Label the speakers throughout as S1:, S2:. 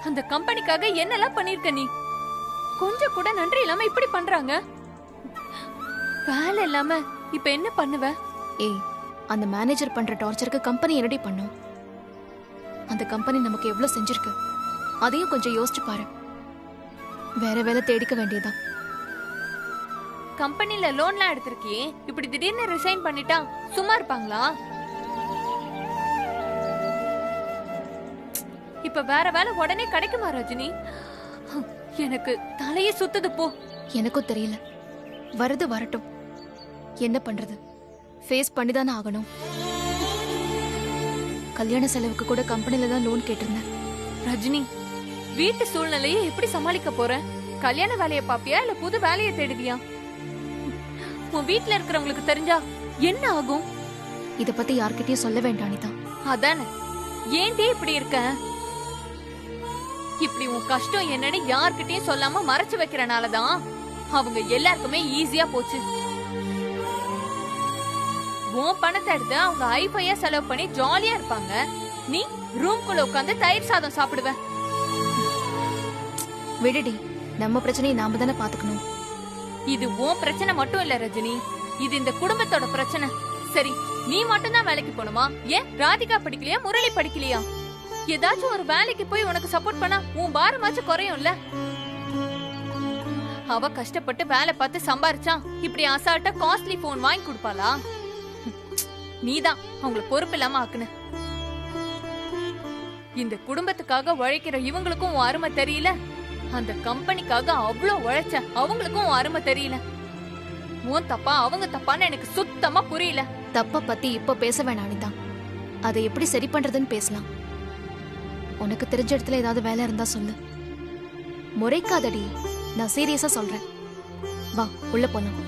S1: அந்த கம்பெனிக்காக என்னெல்லாம் பண்ணிருக்க நீ? கொஞ்சம் கூட நன்றி இல்லாம இப்படி பண்றாங்க. வேலை இல்லாம இப்ப என்ன பண்ணுவ?
S2: ஏய், அந்த மேனேஜர் பண்ற டார்ச்சருக்கு கம்பெனி என்னடி பண்ணும்? அந்த கம்பெனி நமக்கு எவ்வளவு செஞ்சிருக்கு, அதையும் கொஞ்சம் யோசிச்சு பாரு. வேற வேலை தேடிக்க வேண்டியதான்.
S1: கம்பெனில லோன்லாம் எடுத்திருக்கியே, இப்படி திடீர்னு ரிசைன் பண்ணிட்டா சும்மா இருப்பாங்களா? இப்ப வேற வேலை உடனே கிடைக்குமா ரஜினி? எனக்கு தலையே சுத்துது போ.
S2: எனக்கும் தெரியல, வருது வரட்டும். என்ன பண்றது, ஃபேஸ் பண்ணிதானே ஆகணும். கல்யாண செலவுக்கு கூட கம்பெனில தான் லோன் கேட்டிருந்தேன்.
S1: ரஜினி, வீட்டு சூழ்நிலையை எப்படி சமாளிக்க போற? கல்யாண வேலையை பாப்பியா இல்ல புது வேலையை தேடுவியா? உன் வீட்டுல இருக்கிறவங்களுக்கு தெரிஞ்சா என்ன ஆகும்?
S2: இத பத்தி யார்கிட்டயும் சொல்ல வேண்டாம் அனிதா.
S1: அதானே, ஏன்டே இப்படி இருக்க? இப்படி உன் கஷ்டம் என்னன்னு யார்கிட்டயும் சொல்லாம மறைச்சு வைக்கிறனாலதான் அவங்க எல்லாருக்குமே ஈஸியா போச்சு. உன் பணத்தை எடுத்து அவங்க ஐஃபையா செலவு பண்ணி ஜாலியா இருப்பாங்க. நீ ரூம்குள்ள உட்காந்து தயிர் சாதம் சாப்பிடுவ.
S2: விடுடி, நம்ம பிரச்சனையை நாம தானே பாத்துக்கணும்.
S1: இது உன் பிரச்சனை மட்டும் இல்ல ரஜினி, இது இந்த குடும்பத்தோட பிரச்சனை. சரி, நீ மட்டும் தான் வேலைக்கு போணுமா? ஏன் ராதிகா படிக்கலையா, முரளி படிக்கலையா? ஏதாச்சும் ஒரு வேலைக்கு போய் உனக்கு சப்போர்ட் பண்ணா உன் பாரமாச்சும் குறையும்ல. அவ கஷ்டப்பட்டு வேலை பார்த்து சம்பாரிச்சா இப்படி அசால்ட்டா காஸ்ட்லி போன் வாங்கி கொடுப்பாளா? நீதான் அவங்கள பொறுப்பு இல்லாம ஆக்குன. இந்த குடும்பத்துக்காக உழைக்கிற இவங்களுக்கும் உன் அருமை தெரியல, அந்த கம்பெனிக்காக அவ்வளோ உழைச்ச அவங்களுக்கும் உன் அருமை தெரியல. உன் தப்பா அவங்க தப்பான்னு எனக்கு சுத்தமா புரியல.
S2: தப்ப பத்தி இப்ப பேச வேணாம் அனிதா, அதை எப்படி சரி பண்றதுன்னு பேசலாம். உனக்கு தெரிஞ்ச இடத்துல ஏதாவது வேலை இருந்தா சொல்லு. முறைக்காதடி, நான் சீரியஸா சொல்றேன். வா, உள்ள போலாம்.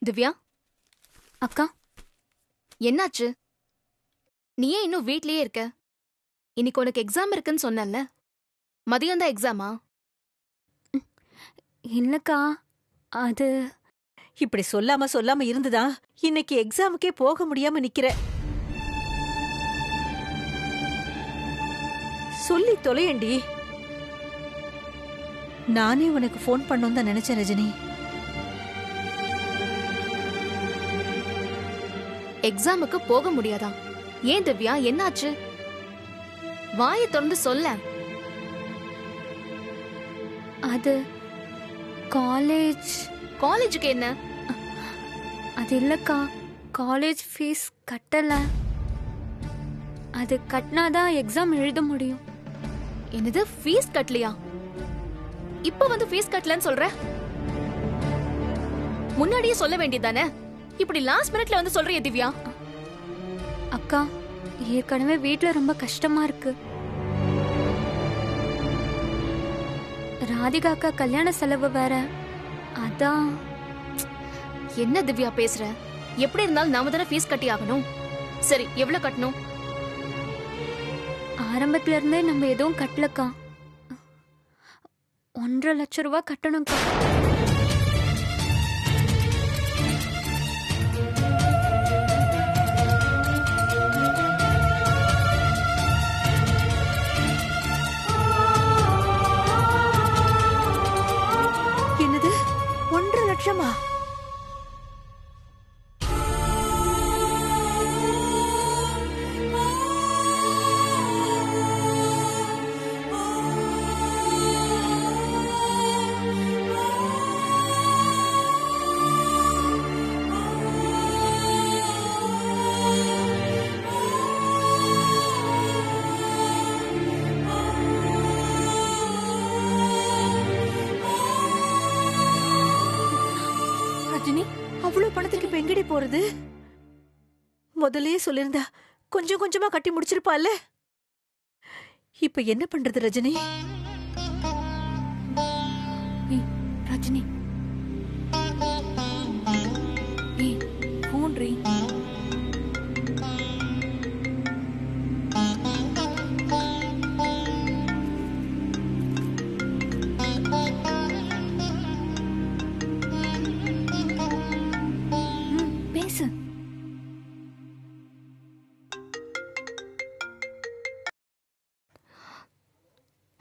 S2: திவ்யா அக்கா, என்னாச்சு? நீ ஏன் இன்னும் வீட்லயே இருக்க? இன்னைக்கு உனக்கு எக்ஸாம் இருக்குன்னு சொன்னல, மதியம் தான் எக்ஸாமா?
S3: இல்லக்கா, அது
S4: இப்படி சொல்லாம இருந்துதா இன்னைக்கு எக்ஸாமுக்கே போக முடியாம நிக்கிற. சொல்லி தொலையண்டி. நானே உனக்கு போன் பண்ணணும் தான் நினைச்சேன் ரஜினி.
S2: எக்ஸாமுக்கு போக முடியாதா? ஏன் திவ்யா, என்னாச்சு? வாயை திறந்து சொல்ல.
S3: அது
S2: காலேஜுக்கு என்ன?
S3: அது இல்லக்கா, காலேஜ் ஃபீஸ் கட்டல. அது கட்டினாதான் எக்ஸாம் எழுத முடியும்.
S2: என்னது, ஃபீஸ் கட்டலையா? இப்ப வந்து ஃபீஸ் கட்டலன்னு சொல்ற? முன்னாடியே சொல்ல வேண்டியதானே? இப்படி லாஸ்ட் மினிட்ல வந்து சொல்றிய திவ்யா?
S3: அக்கா, ஏற்கனவே வீட்ல ரொம்ப கஷ்டமா இருக்கு. ராதிகா அக்கா கல்யாண செலவு வேற, அதான்.
S2: என்ன திவ்யா பேசுற? எப்படி இருந்தாலும் நாம தானே ஃபீஸ் கட்டி ஆகணும். சரி, எவ்வளவு கட்டணும்?
S3: ஆரம்பத்துல இருந்தே நம்ம எதுவும் கட்டலக்கா. 1.5 லட்சம் ரூபாய் கட்டணும்க்கா.
S4: என்னது, 1.5 லட்சமா? அவ்வளவு பணத்துக்கு இப்ப எங்கடி போறது? முதல்லயே சொல்லிருந்தா கொஞ்சம் கொஞ்சமா கட்டி முடிச்சிருப்பால. இப்ப என்ன பண்றது ரஜினி?
S1: ரஜினி, போன் ரீ.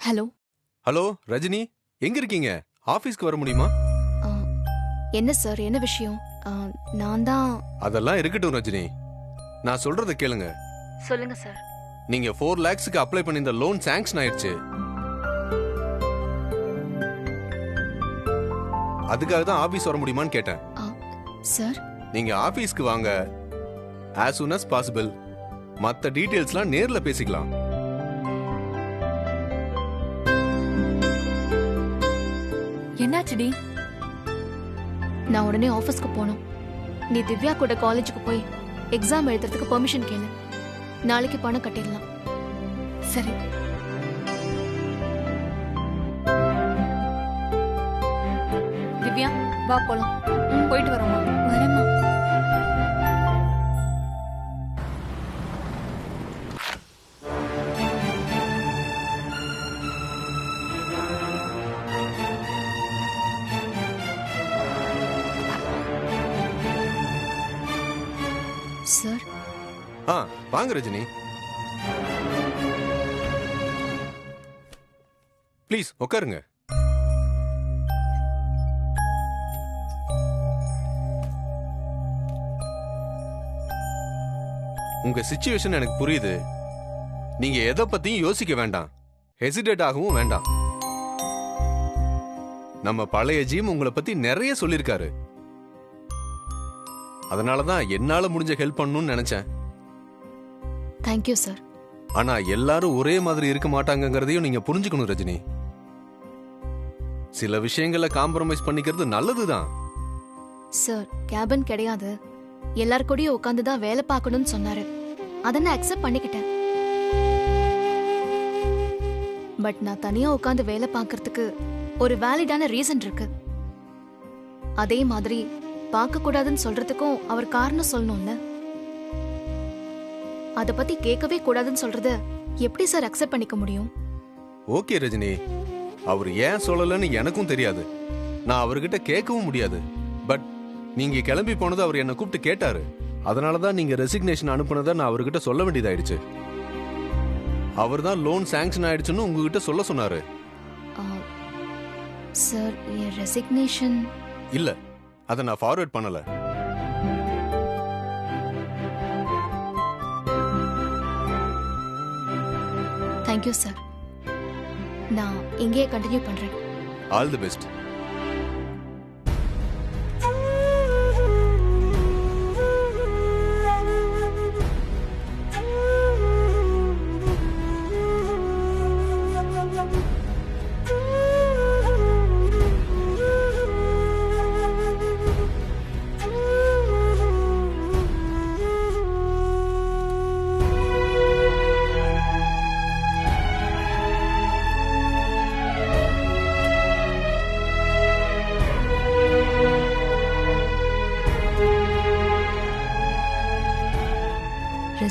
S2: ஹலோ.
S5: ஹலோ ரஜினி, எங்க இருக்கீங்க? ஆபீஸ்க்கு வர முடியுமா?
S2: ஆ, என்ன சார், என்ன விஷயம்? நான் தான்.
S5: அதெல்லாம் இருக்கட்டும் ரஜினி, நான் சொல்றத கேளுங்க.
S2: சொல்லுங்க சார்.
S5: நீங்க 4 lakhsக்கு அப்ளை பண்ணிருந்த லோன் சாங்ஷன் ஆயிடுச்சு. அதுக்காக தான் ஆபீஸ் வர முடியுமான்னு கேட்டேன்.
S2: சார்,
S5: நீங்க ஆபீஸ்க்கு வாங்க, as soon as possible. மத்த டீடைல்ஸ்லாம் நேர்ல பேசிக்கலாம்.
S1: என்னாச்சுடி?
S2: நான் உடனே ஆபீஸ்க்கு போகணும். நீ திவ்யா கூட காலேஜுக்கு போய் எக்ஸாம் எழுதுறதுக்கு பெர்மிஷன் கேளு. நாளைக்கு பணம் கட்டிடலாம்.
S1: சரி. திவ்யா வா போலாம். போயிட்டு வரோமா?
S3: வரேம்மா.
S2: சார்,
S5: வாங்க ரஜினி, ப்ளீஸ் உட்காருங்க. உங்க சிச்சுவேஷன் எனக்கு புரியுது. நீங்க எதை பத்தியும் யோசிக்க வேண்டாம், ஹெசிடேட் ஆகவும் வேண்டாம். நம்ம பழைய ஜீம் உங்களை பத்தி நிறைய சொல்லிருக்காரு. அதனாலதான் என்னால முடிஞ்ச ஹெல்ப் பண்ணணும்னு நினைச்சேன்.
S2: Thank you sir.
S5: ஆனா எல்லாரும் ஒரே மாதிரி இருக்க மாட்டாங்கங்கறதையும் நீங்க புரிஞ்சுக்கணும் ரஜினி. சில விஷயங்களை காம்ப்ரமைஸ் பண்ணிக்கிறது நல்லதுதான்.
S2: சார், கேபின் கிடையாது, எல்லார் கூடயும் உட்காந்து தான் வேலை பார்க்கணும்னு சொன்னாரு. அதை நான் அக்செப்ட் பண்ணிக்கிட்டேன். பட் நான் தனியா உட்காந்து வேலை பார்க்கறதுக்கு ஒரு வேலிடான ரீசன் இருக்கு. அதே மாதிரி பார்க்க கூடாதுன்னு சொல்றதுக்கும் அவர் காரணம் சொல்லணும்ல. அத பத்தி கேட்கவே கூடாதுன்னு சொல்றத எப்படி சார் அக்செப்ட் பண்ணிக்க முடியும்?
S5: ஓகே ரஜினி, அவர் ஏன் சொல்லலன்னு எனக்கும் தெரியாது, நான் அவர்கிட்ட கேட்கவும் முடியாது. பட் நீங்க கிளம்பி போனது அவர் என்ன கூப்பிட்டு கேட்டாரு. அதனாலதான் நீங்க ரெசிக்னேஷன் அனுப்புனதை நான் அவர்கிட்ட சொல்ல வேண்டியதாயிடுச்சு. அவர் தான் லோன் சாங்ஷன் ஆயிடுச்சுன்னு உங்ககிட்ட சொல்ல சொன்னாரு.
S2: சார், என் ரெசிக்னேஷன்
S5: இல்ல, அதை நான் ஃபார்வர்ட் பண்ணல.
S2: Thank you sir. நான் இங்கேயே கண்டினியூ பண்றேன்.
S5: All the best.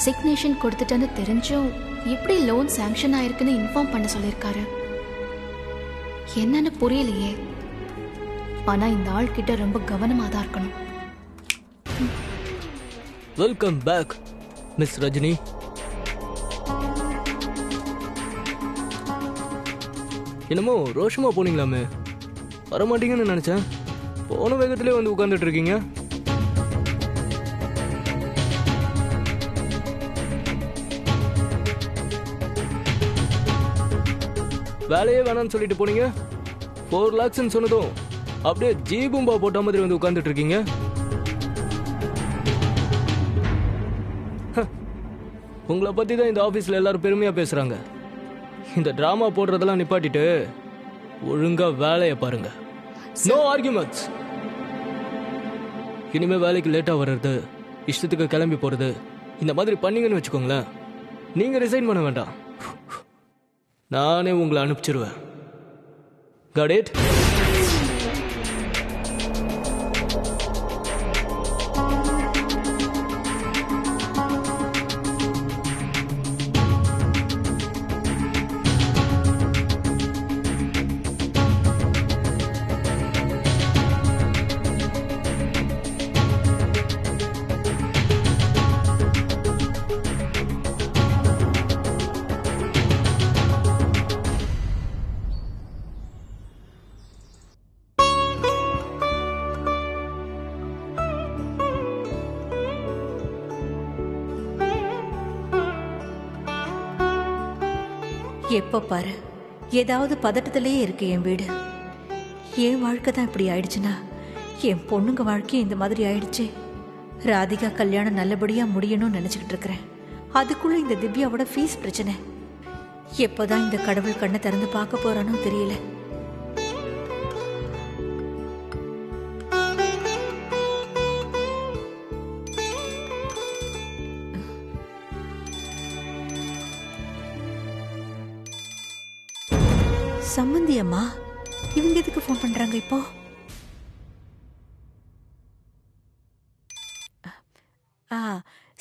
S2: ரெசிக்னேஷன் கொடுத்துட்டேன்னு தெரிஞ்சும் எப்படி லோன் சாங்ஷன் ஆயிருக்குன்னு இன்ஃபார்ம் பண்ண சொல்லியிருக்காரு. என்னன்னு புரியலையே. ஆனா இந்த ஆள் கிட்ட ரொம்ப கவனமா தான் இருக்கணும்.
S6: Welcome back miss Rajini. என்னமோ ரோஷமா போனீங்களாமே, வரமாட்டீங்கன்னு நினைச்சேன். போன வேகத்திலே வந்து உட்கார்ந்துட்டு இருக்கீங்க. வேலையே வேணாம்னு சொல்லிட்டு போனீங்க. 4 lakhs சொன்னதும் அப்படியே ஜீபும்பா போட்ட மாதிரி வந்து உட்கார்ந்துட்டு இருக்கீங்க. உங்களை பத்தி தான் இந்த ஆபீஸ்ல எல்லாரும் பெருமையா பேசுறாங்க. இந்த டிராமா போடுறதெல்லாம் நிப்பாட்டிட்டு ஒழுங்கா வேலையை பாருங்க. No arguments. இனிமே வேலைக்கு லேட்டா வர்றது, இஷ்டத்துக்கு கிளம்பி போறது, இந்த மாதிரி பண்ணீங்கன்னு வச்சுக்கோங்களேன், நீங்க ரிசைன் பண்ண வேண்டாம், நானே உங்களை அனுப்பிச்சிருவேன். Got it?
S4: எப்ப பாரு ஏதாவது பதட்டத்திலேயே இருக்கு என் வீடு. என் வாழ்க்கை தான் இப்படி ஆயிடுச்சுன்னா என் பொண்ணுங்க வாழ்க்கையும் இந்த மாதிரி ஆயிடுச்சே. ராதிகா கல்யாணம் நல்லபடியா முடியணும்னு நினைச்சுக்கிட்டு இருக்கிறேன். அதுக்குள்ள இந்த திவ்யாவோட ஃபீஸ் பிரச்சனை. எப்போதான் இந்த கடவுள் கண்ணை திறந்து பார்க்க போறானோ தெரியல. சம்மந்தி அம்மா, இவங்க எதுக்கு ஃபோன் பண்றாங்க இப்போ?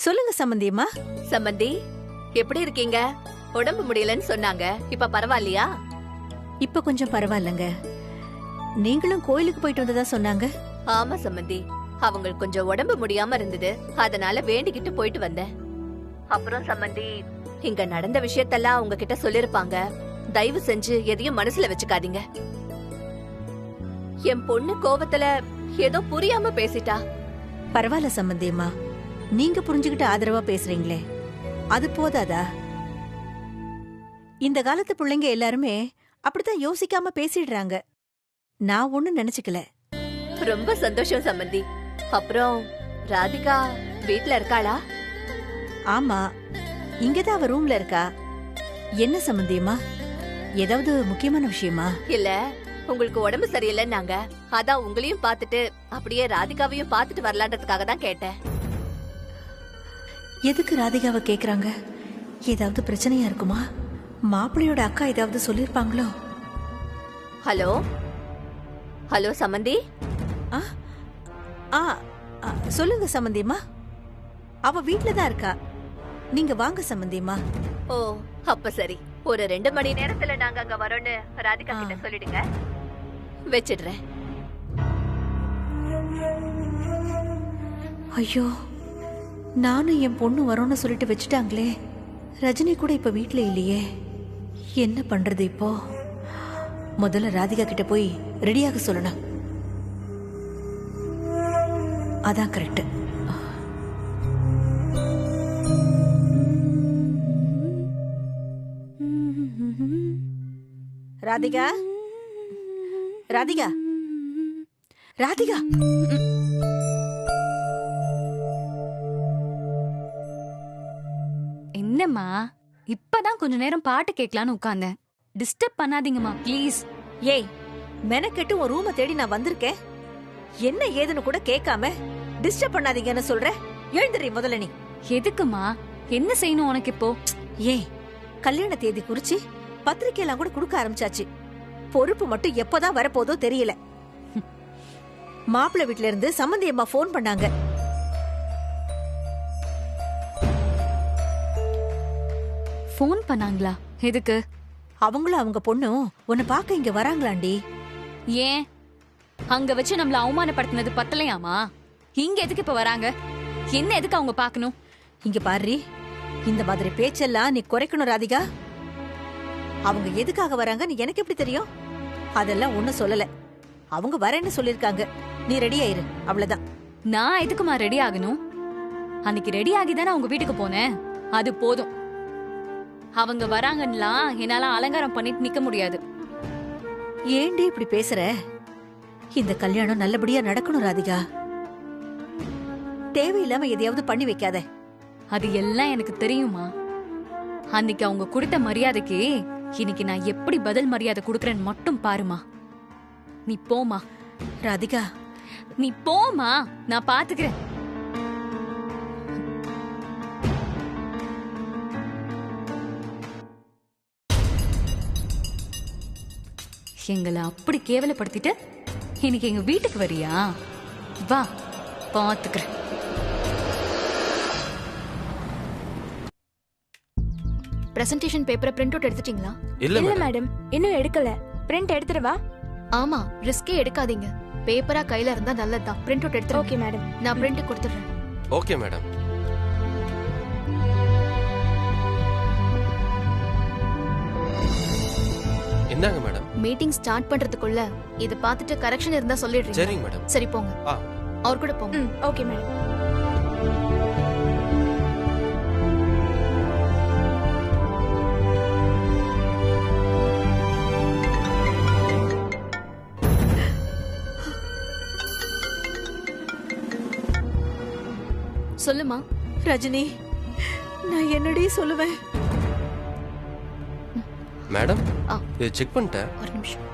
S4: சொல்லுங்க சம்மந்தி அம்மா.
S7: சம்பந்தி, எப்படி இருக்கீங்க? உடம்பு முடியலன்னு சொன்னாங்க, இப்ப பரவாயில்லையா?
S4: இப்ப கொஞ்சம் பரவாயில்லங்க. நீங்களும் கோயிலுக்கு போயிட்டு வந்ததா சொன்னாங்க.
S7: ஆமா சம்பந்தி, அவங்களுக்கு கொஞ்சம் உடம்பு முடியாம இருந்தது, அதனால வேண்டிக்கிட்டு போயிட்டு வந்தேன். அப்புறம் சம்பந்தி, இங்க நடந்த விஷயத்தெல்லாம் உங்ககிட்ட சொல்லிருப்பாங்க. தயவு செஞ்சு எதையும் மனசுல வச்சுக்காதீங்க. என் பொண்ணு கோவத்துல ஏதோ புரியாம பேசிட்டா.
S4: பரவாயில்ல சம்மந்தி அம்மா, நீங்க புரிஞ்சுக்கிட்டு ஆதரவா பேசுறீங்களே, அது போதாதா? இந்த காலத்து பிள்ளைங்க எல்லாருமே அப்படித்தான் யோசிக்காம பேசிடுறாங்க. நான் ஒண்ணும் நினைச்சுக்கல.
S7: ரொம்ப சந்தோஷம் சம்பந்தி. அப்புறம் ராதிகா வீட்ல இருக்காளா?
S4: ஆமா, இங்கதான் அவ ரூம்ல இருக்கா. என்ன சம்பந்தியம்மா, ஏதாவது முக்கியமான விஷயமா?
S7: இல்ல, உங்களுக்கு உடம்பு சரியில்லைன்னாங்க, அதான் உங்களையும் பார்த்துட்டு அப்படியே ராதிகாவையும் பார்த்துட்டு வரலான்றதுக்காக தான் கேட்டேன்.
S4: எதுக்கு ராதிகாவை கேக்குறாங்க? ஏதாவது பிரச்சனையா இருக்குமா? மாப்பிள்ளையோட அக்கா ஏதாவது சொல்லிருப்பாங்களோ?
S7: ஹலோ ஹலோ சம்பந்தி.
S4: ஆ ஆ ஆ, சொல்லுங்க சம்பந்தியம்மா. அவ வீட்ல தான் இருக்கா. நீங்க வாங்க சம்பந்தியம்மா.
S7: ஓ, அப்ப சரி. ஒரு 2 மணி நேரத்துல நாங்க அங்க வரோன்னு ராதிகா கிட்ட சொல்லிடுங்க. வச்சிடுறேன்.
S4: ஐயோ, நானும் என் பொண்ணு வரோன்னு சொல்லிட்டு வச்சுட்டாங்களே. ரஜினி கூட இப்ப வீட்ல இல்லையே. என்ன பண்றது இப்போ? முதல்ல ராதிகா கிட்ட போய் ரெடியாக சொல்லணும். அதான் கரெக்ட். ராதிகா, ராதிகா, ராதிகா.
S8: என்னம்மா, இப்பதான் கொஞ்ச நேரம் பாட்டு கேட்கலான்னு உட்கார்ந்தேன். Disturb பண்ணாதீங்கம்மா please.
S4: ஏய், மெனக்கெட்டு ஒரு ரூமை தேடி நான் வந்திருக்கேன். என்ன ஏதுன்னு கூட கேட்காம டிஸ்டர்ப் பண்ணாதீங்கன்னு சொல்ற. எழுந்துறீ முதல்ல நீ.
S8: எதுக்குமா? என்ன செய்யணும் உனக்கு இப்போ?
S4: ஏய், கல்யாண தேதி குறிச்சு பத்திரிக்கையெல்லாம் கூட கொடுக்க ஆரம்பிச்சாச்சு. பொறுப்பு மட்டும் எப்பதான் வரப்போதோ தெரியல. மாப்பிள்ளை வீட்ல இருந்து சம்மந்தி அம்மா போன் பண்ணாங்க.
S8: ஃபோன் பண்ணாங்களா? எதுக்கு?
S4: அவங்களும் அவங்க பொண்ணும் உன்னை பார்க்க இங்க வராங்களாண்டி.
S8: ஏன் அங்க வச்சு நம்மள அவமானப்படுத்தினது பத்தலையாமா? இங்க எதுக்கு இப்ப வராங்க? என்ன எதுக்கு அவங்க பார்க்கணும்?
S4: இங்க பாரு, இந்த மாதிரி பேச்செல்லாம் நீ குறைக்கணும் ராதிகா. அவங்க எதுக்காக வராங்கன்னு எனக்கு எப்படி தெரியும்? அதெல்லாம் ஒண்ணும் சொல்லல. அவங்க வரேன்னு சொல்லிருக்காங்க. நீ ரெடி ஆயிரு, அவ்வளவுதான்.
S8: நான் எதுக்குமா ரெடி ஆகணும்? அன்னைக்கு ரெடி ஆகி தானே அவங்க வீட்டுக்கு போனேன், அது போதும். அவங்க வராங்கன்னுலாம் என்னால அலங்காரம் பண்ணிட்டு நிக்க முடியாது.
S4: ஏண்டி இப்படி பேசுற? இந்த கல்யாணம் நல்லபடியா நடக்கணும் ராதிகா. தேவையில்லாம எதையாவது பண்ணி வைக்காத.
S8: அது எல்லாம் எனக்கு தெரியுமா. அன்னைக்கு அவங்க கொடுத்த மரியாதைக்கு இன்னைக்கு நான் எப்படி பதில் மரியாதை கொடுக்கறேன்னு மட்டும் பாருமா. நீ போமா
S4: ராதிகா,
S8: நீ போமா, நான் பாத்துக்கிறேன். எங்களை அப்படி கேவலப்படுத்திட்டு இன்னைக்கு எங்க வீட்டுக்கு வரியா? வா, பாத்துக்கிறேன்.
S2: பிரசன்டேஷன் பேப்பரை பிரிண்ட் அவுட் எடுத்துட்டீங்களா?
S5: இல்ல மேடம்.
S3: மேடம், இன்னும் எடுக்கல. பிரிண்ட் எடுத்துருவா?
S2: ஆமா, ரிஸ்கே எடுக்காதீங்க. பேப்பரா கையில இருந்தா நல்லதுதான். பிரிண்ட் அவுட் எடுத்துருங்க.
S3: Okay madam.
S2: நான் பிரிண்ட் கொடுத்துறேன்.
S9: Okay madam. என்னங்க மேடம்?
S2: மீட்டிங் ஸ்டார்ட் பண்றதுக்குள்ள இத பார்த்துட்டு கரெக்ஷன் இருந்தா சொல்லிடுறீங்க.
S9: சரிங்க மேடம்.
S2: சரி போங்க. அவர் கூட போங்க.
S3: Okay madam.
S2: சொல்லுமா.
S4: ரஜினி, நான் என்னடி சொல்லுவேன்?
S9: மேடம்
S2: ஆ.
S9: இது செக் பண்ணிட்டேன்.
S2: ஒரு நிமிஷம்.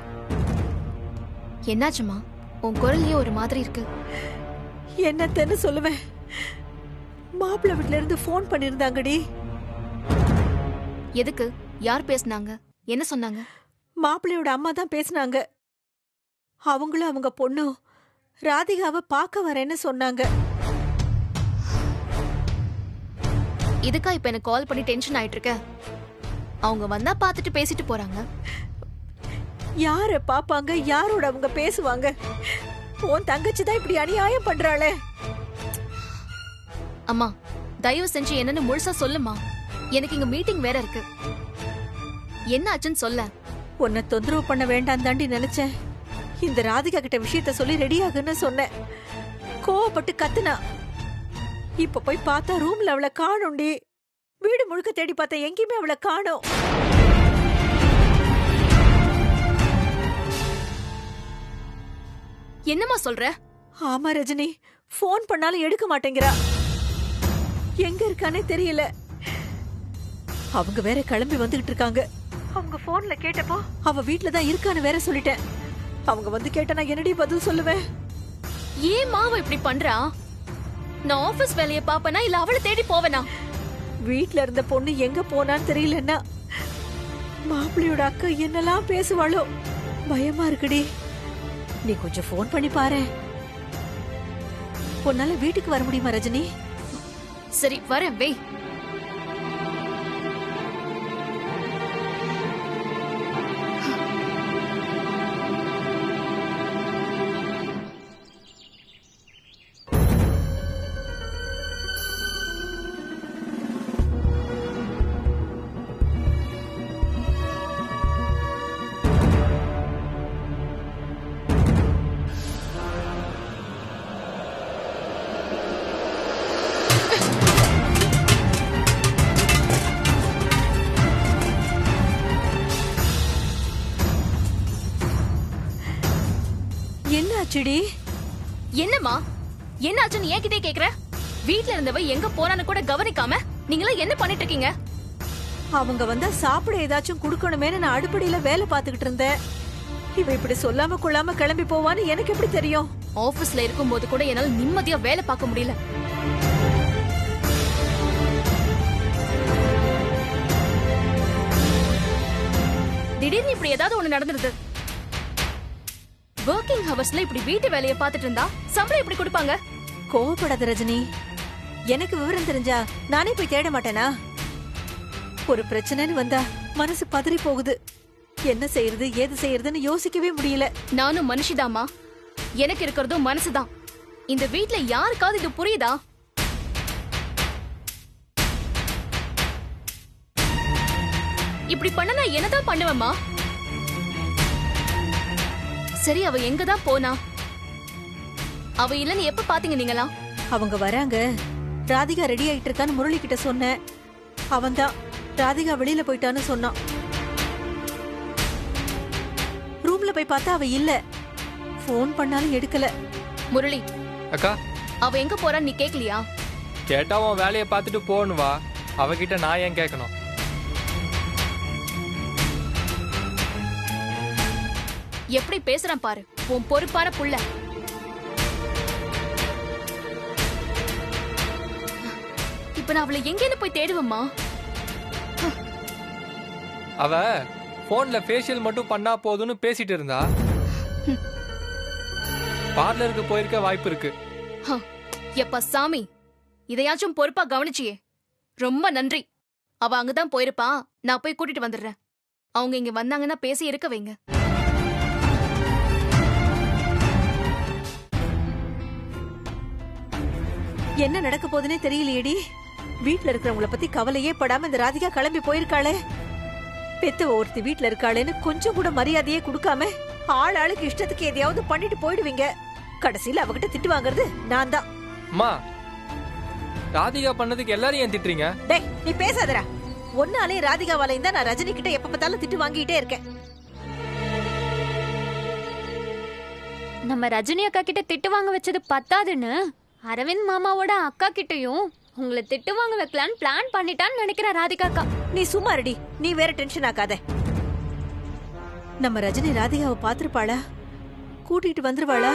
S2: என்னாச்சுமா? உன் குரல்லயே ஒரு மாதிரி இருக்கு.
S4: என்னத்தன்னு சொல்லுவேன்? மாப்பிள்ளை வீட்ல இருந்து ஃபோன் பண்ணிருந்தாங்கடி.
S2: எதுக்கு? யார் பேசுனாங்க? என்ன சொன்னாங்க?
S4: மாப்பிள்ளையோட அம்மா தான் பேசுனாங்க. அவங்களும் அவங்க பொண்ணும் ராதிகாவை பார்க்க வரேன்னு சொன்னாங்க.
S2: இதுக்கா இப்ப எனக்கு கால் பண்ணி டென்ஷன் ஆயிட்டு இருக்க? அவங்க வந்தா பார்த்துட்டு பேசிட்டு போறாங்க.
S4: யார பாப்பாங்க? யாரோட அவங்க பேசுவாங்க? உன் தங்கச்சி தான் இப்படி அநியாயம் பண்றாளே.
S2: அம்மா, தயவு செஞ்சு என்னன்னு முழுசா சொல்லுமா. எனக்கு இங்க மீட்டிங் வேற இருக்கு. என்ன ஆச்சுன்னு சொல்ல.
S4: உன்னை தொந்தரவு பண்ண வேண்டாம் தாண்டி நினைச்சேன். இந்த ராதிகா கிட்ட விஷயத்த சொல்லி ரெடி ஆகுன்னு சொன்னேன். கோவப்பட்டு கத்துனா. இப்ப போய் பார்த்தா ரூம்ல அவளை காணோண்டி. வீடு முழுக்க தேடி பார்த்தா எங்கேயுமே அவளை காணோம்.
S2: என்னம்மா சொல்ற?
S4: ஆமா ரஜினி, போன் பண்ணாலும் எடுக்க மாட்டேங்கிறா. எங்க இருக்கானே தெரியல. அவங்க வேற கிளம்பி வந்துகிட்டு இருக்காங்க. அவங்க போன்ல கேட்டப்போ அவ வீட்ல தான் இருக்கான்னு வேற சொல்லிட்டேன். அவங்க வந்து கேட்டா நான் என்னடி பதில் சொல்லுவேன்?
S2: ஏன் மாவ இப்படி பண்றா? நான் ஆபீஸ் வேலையை பாப்பனா இல்ல அவளை தேடி போவேனா?
S4: வீட்ல இருந்த பொண்ணு எங்க போனான்னு தெரியலன்னா மாப்பிள்ளையோட அக்கா என்னெல்லாம் பேசுவாளோ பயமா இருக்குடி. நீ கொஞ்சம் போன் பண்ணி பாரு. உன்னால வீட்டுக்கு வர முடியுமா ரஜினி?
S2: சரி வரேன், வை.
S4: என்னாச்சுடி?
S2: என்னம்மா என்னாச்சுன்னு என்கிட்டே கேக்குற? வீட்ல இருந்தவ எங்க போறான்னு கூட கவனிக்காம நீங்களா என்ன பண்ணிட்டு இருக்கீங்க?
S4: அவங்க வந்தா சாப்பிட ஏதாச்சும் குடுக்கணுமேனு நான் அடுப்படியில வேலை பார்த்துக்கிட்டு இருந்தேன். இவ இப்படி சொல்லாம கொள்ளாம கிளம்பி போவான்னு எனக்கு எப்படி தெரியும்?
S2: ஆபீஸ்ல இருக்கும்போது கூட என்னால நிம்மதியா வேலை பார்க்க முடியல. திடீர்னு இப்படி ஏதாவது ஒண்ணு நடந்துருது. வொர்க்கிங் ஹவர்ஸ்ல இப்படி வீட்டு வேலையை பார்த்துட்டு இருந்தா சம்பளம் எப்படி கொடுப்பாங்க?
S4: கோவப்படாத ரஜினி. எனக்கு விவரம் தெரிஞ்சா நானே போய் தேட மாட்டேனா? ஒரு பிரச்சனைன்னு வந்தா மனசு பதறி போகுது. என்ன செய்யறது ஏது செய்யறதுன்னு யோசிக்கவே முடியல.
S2: நானும் மனுஷிதாமா. எனக்கு இருக்கிறதும் மனசுதான். இந்த வீட்ல யாருக்காவது இது புரியுதா? இப்படி பண்ண நான் என்னதான் பண்ணுவேம்மா? சரி, அவ எங்கதான் போனா? அவ இல்லன்னு எப்ப பாத்தீங்க நீங்களா?
S4: அவங்க வராங்க. ராதிகா ரெடி ஆயிட்டு இருக்கான்னு முரளி கிட்ட சொன்னேன். அவன்தான் ராதிகா வெளியில போயிட்டான்னு சொன்னான். ரூம்ல போய் பார்த்தா அவ இல்ல. போன் பண்ணாலும் எடுக்கல.
S2: முரளி,
S10: அக்கா,
S2: அவ எங்க போறான்னு நீ கேக்கலையா?
S10: கேட்டா உன் வேலையை பார்த்துட்டு போன்னு வா. அவகிட்ட நான் ஏன் கேட்கணும்?
S2: எப்படி பேசுறான் பாரு, உன் பொறுப்பான புள்ள. இப்ப நான் அவளை எங்கன்னு போய் தேடுவேம்மா?
S10: அவ போன்ல ஃபேஷியல் மட்டும் பண்ணா போதும்னு பேசிட்டு இருந்தா. பார்லருக்கு போயிருக்க வாய்ப்பு இருக்கு.
S2: எப்பா சாமி, இதையாச்சும் பொறுப்பா கவனிச்சியே, ரொம்ப நன்றி. அவ அங்கதான் போயிருப்பா. நான் போய் கூட்டிட்டு வந்துடுறேன். அவங்க இங்க வந்தாங்கன்னா பேசி இருக்க வைங்க.
S4: என்ன நடக்க போகுதுன்னே தெரியலையேடி. வீட்ல இருக்கிறவங்கள பத்தி கவலையே படாம இந்த ராதிகா கிளம்பி போயிருக்காளே. பெத்தவ ஒருத்தி வீட்ல இருக்காளேன்னு கொஞ்சம் கூட மரியாதையே கொடுக்காம ஆள் ஆளுக்கு இஷ்டத்துக்கு எதையாவது பண்ணிட்டு போயிடுவீங்க. கடைசியில அவகிட்ட திட்டு வாங்குறது நான் தான்.
S10: அம்மா, ராதிகா பண்ணதுக்கு எல்லாரும் ஏன் திட்டுறீங்க?
S4: டேய், நீ பேசாதடா. ஒன்னாலே ராதிகாவாலையும் தான் நான் ரஜினி கிட்ட எப்ப பார்த்தாலும் திட்டு வாங்கிட்டே இருக்கேன்.
S3: நம்ம ரஜினி அக்கா கிட்ட திட்டு வாங்க வச்சது பத்தாதுன்னு அரவிந்த் மாமாவோட அக்கா கிட்டயும் உங்களை திட்டு வாங்க வைக்கலான்னு பிளான் பண்ணிட்டான்னு நினைக்கிறேன் ராதிகா அக்கா.
S4: நீ சும்மா ரெடி, நீ வேற டென்ஷன் ஆக்காத. நம்ம ரஜினி ராதிகாவை பாத்துருப்பாளா? கூட்டிட்டு வந்துருவாளா?